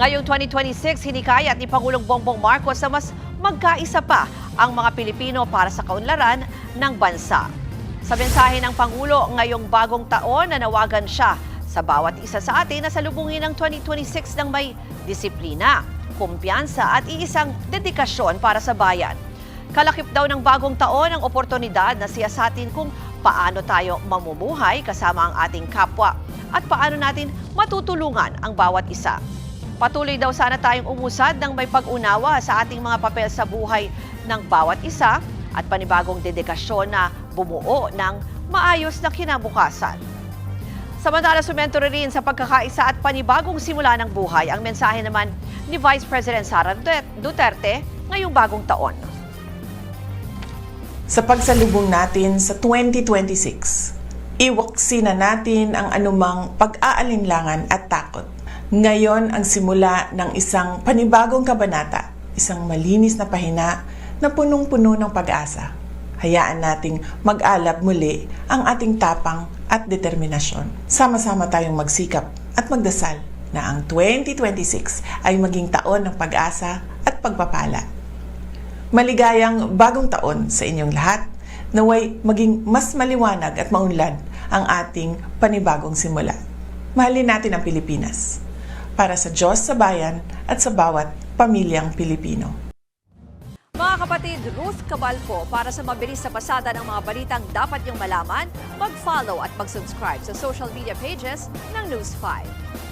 Ngayong 2026, hinikayat ni Pangulong Bongbong Marcos na mas magkaisa pa ang mga Pilipino para sa kaunlaran ng bansa. Sa mensahe ng Pangulo ngayong bagong taon, nanawagan siya sa bawat isa sa atin na salubungin ng 2026 ng may disiplina, kumpiyansa at iisang dedikasyon para sa bayan. Kalakip daw ng bagong taon ang oportunidad na siyasatin kung paano tayo mamumuhay kasama ang ating kapwa at paano natin matutulungan ang bawat isa. Patuloy daw sana tayong umusad ng may pag-unawa sa ating mga papel sa buhay ng bawat isa at panibagong dedikasyon na bumuo ng maayos na kinabukasan. Samantala, sumento rin sa pagkakaisa at panibagong simula ng buhay ang mensahe naman ni Vice President Sara Duterte ngayong bagong taon. Sa pagsalubong natin sa 2026, iwaksi na natin ang anumang pag-aalinlangan at takot. Ngayon ang simula ng isang panibagong kabanata, isang malinis na pahina na punong-puno ng pag-asa. Hayaan nating mag-alab muli ang ating tapang at determinasyon. Sama-sama tayong magsikap at magdasal na ang 2026 ay maging taon ng pag-asa at pagpapala. Maligayang bagong taon sa inyong lahat, naway maging mas maliwanag at maunlad ang ating panibagong simula. Mahalin natin ang Pilipinas para sa Diyos, sa bayan at sa bawat pamilyang Pilipino. Mga kapatid, Ruth Cabalpo, para sa mabilis na pasada ng mga balitang dapat niyong malaman, mag-follow at mag-subscribe sa social media pages ng News 5.